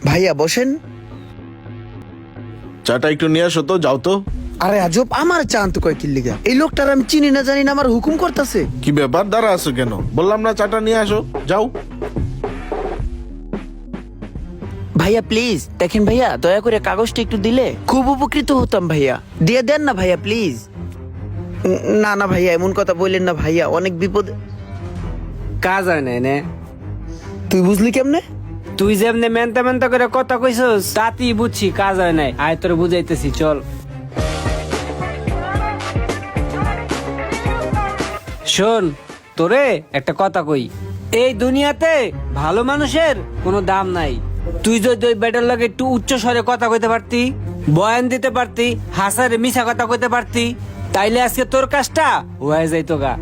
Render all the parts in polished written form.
ভাইয়া বসেন। চাটা একটু নিয়ে আসো তো, যাও তো। আরে আজব, আমার চা আনতে কয় কিল্লিগা? এই লোকটার আমি চিনি না জানি না, আমার হুকুম করতেছে। কি ব্যাপার, দাঁড়া আছো কেন? বললাম না চাটা নিয়ে আসো, যাও। ভাইয়া প্লিজ দেখেন, ভাইয়া দয়া করে কাগজটা একটু দিলে খুব উপকৃত হতাম। ভাইয়া দিয়ে দেন না ভাইয়া প্লিজ। না না ভাইয়া, এমন কথা বললেন না ভাইয়া, অনেক বিপদ। কাজ হয় নাই নে। তুই বুঝলি কেমনে? তুই যেমনে মেনতা মেনতা করে কথা কইছস তাতেই বুঝছি কাজ হয় নাই। আয় তোর বুঝাইতেছি, চল। শোন, তোরে একটা কথা কই, এই দুনিয়াতে ভালো মানুষের কোনো দাম নাই। তুই যদি ওই বেটার লাগে একটু উচ্চ স্বরে কথা কইতে পারতি, বয়ান দিতে পারতি, হাসারে মিছা কথা কইতে পারতি, তাইলে আজকে তোর কাজটা হয়ে যাইতো গা।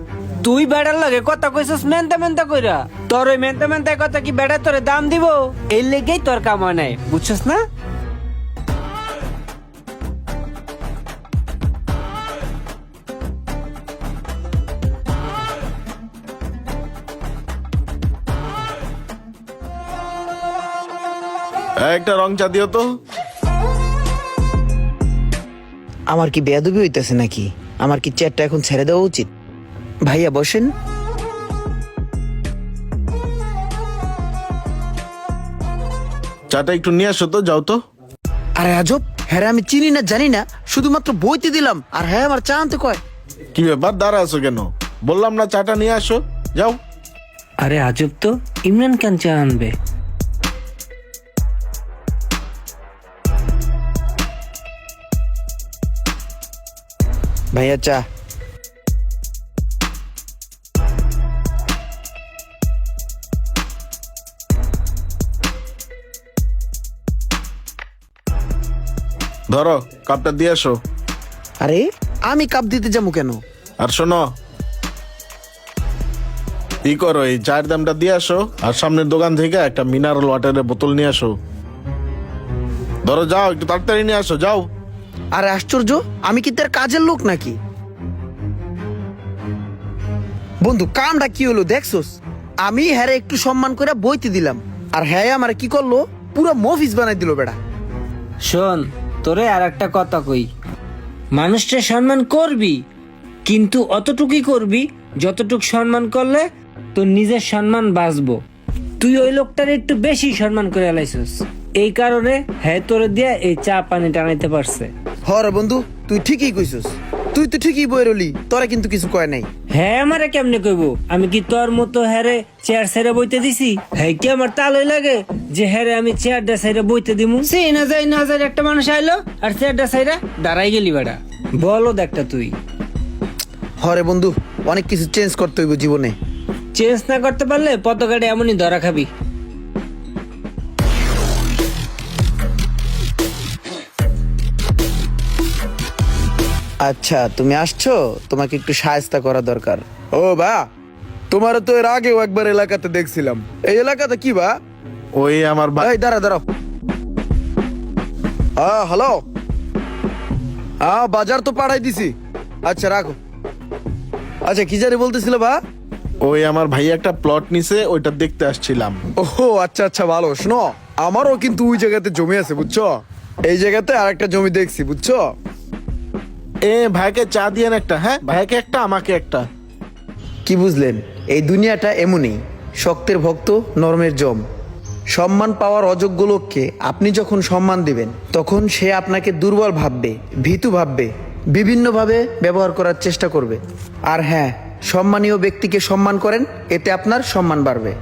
তুই বেড়ার লাগে কথা কইছস মেনতা মেনতা কইরা, তোর ওই মেনতা মেনতা কথা কি বেড়া তোরে দাম দিব? এই লেগেই তোর কাম হয় নাই, বুঝছস না? একটা রং চা দিও তো। আমার কি বেয়াদবি হইতেছে নাকি? আমার কি চেয়ারটা এখন ছেড়ে দেওয়া উচিত? ভাইয়া বসেন। চাটা একটু নিয়ে আসো তো, যাও তো। আরে আজব, হ্যাঁ আমি চিনি না জানি না, শুধুমাত্র বইতে দিলাম আর হ্যাঁ আমার চা আনতে কয়। কি ব্যাপার, দাঁড়া আছো কেন? বললাম না চাটা নিয়ে আসো, যাও। আরে আজব তো, ইমরান কেন চা আনবে? ভাইয়া চা। ধরো কাপটা দিয়ে আসো। আরে আমি কাপ দিতে যাবো কেন? আর শোনো, ই করো, এই চায়ের দামটা দিয়ে আসো, আর সামনের দোকান থেকে একটা মিনারেল ওয়াটারের বোতল নিয়ে আসো। ধরো, যাও, একটু তাড়াতাড়ি নিয়ে আসো, যাও। আরে আশ্চর্য, আমি কি তার কাজের লোক নাকি? বন্ধু কামটা কি হলো দেখছোস? আমি হ্যারে একটু সম্মান করে বইতে দিলাম, আর হ্যাঁ আমার কি করলো, পুরো মফিস বানাই দিল বেটা। শোন, তোরে আর একটা কথা কই, মানুষটা সম্মান করবি, কিন্তু অতটুকুই করবি যতটুক সম্মান করলে তোর নিজের সম্মান বাঁচবো। তুই ওই লোকটার একটু বেশি সম্মান করে আলাইছিস, এই কারণে হ্যাঁ তোরে দিয়ে এই চা পানি টানাইতে পারছে। হরে বন্ধু, তুই ঠিকই কইছস, তুই তো ঠিকই বই রলি, তোরা কিন্তু কিছু কয় নাই। হ্যাঁ আমারে কেমনে কইব? আমি কি তোর মতো হ্যারে চেয়ার ছেড়ে বইতে দিছি? হ্যাঁ কি আমার তালই লাগে যে হ্যারে আমি চেয়ারটা ছেড়ে বইতে দিমু? সেই না যাই না যাই একটা মানুষ আইলো আর চেয়ারটা ছেড়ে দাঁড়াই গেলি বেটা, বলো দেখটা তুই। হরে বন্ধু, অনেক কিছু চেঞ্জ করতে হইব জীবনে। চেঞ্জ না করতে পারলে পতাকাটা এমনই ধরা খাবি। আচ্ছা তুমি আসছো, তোমাকে একটু সাহায্য করা দরকার। ও বা, তোমার তো এর আগেও একবার এলাকাতে দেখছিলাম, এই এলাকাতে কি বা? ওই আমার এই দাঁড়া দাঁড়াও। হ্যালো, বাজার তো পাঠাই দিছি। আচ্ছা রাখো। আচ্ছা কি জানি বলতেছিল বা? ওই আমার ভাই একটা প্লট নিছে, ওইটা দেখতে আসছিলাম। ওহো আচ্ছা আচ্ছা, ভালো। শোনো, আমারও কিন্তু ওই জায়গাতে জমি আছে বুঝছো, এই জায়গাতে আরেকটা জমি দেখছি বুঝছো। ভাইকে চা দিয়েন একটা। হ্যাঁ, ভাইকে একটা, আমাকে একটা। কি বুঝলেন? এই দুনিয়াটা এমনই, শক্তের ভক্ত নরমের জম। সম্মান পাওয়ার অযোগ্য লোককে আপনি যখন সম্মান দিবেন, তখন সে আপনাকে দুর্বল ভাববে, ভীতু ভাববে, বিভিন্নভাবে ব্যবহার করার চেষ্টা করবে। আর হ্যাঁ, সম্মানীয় ব্যক্তিকে সম্মান করেন, এতে আপনার সম্মান বাড়বে।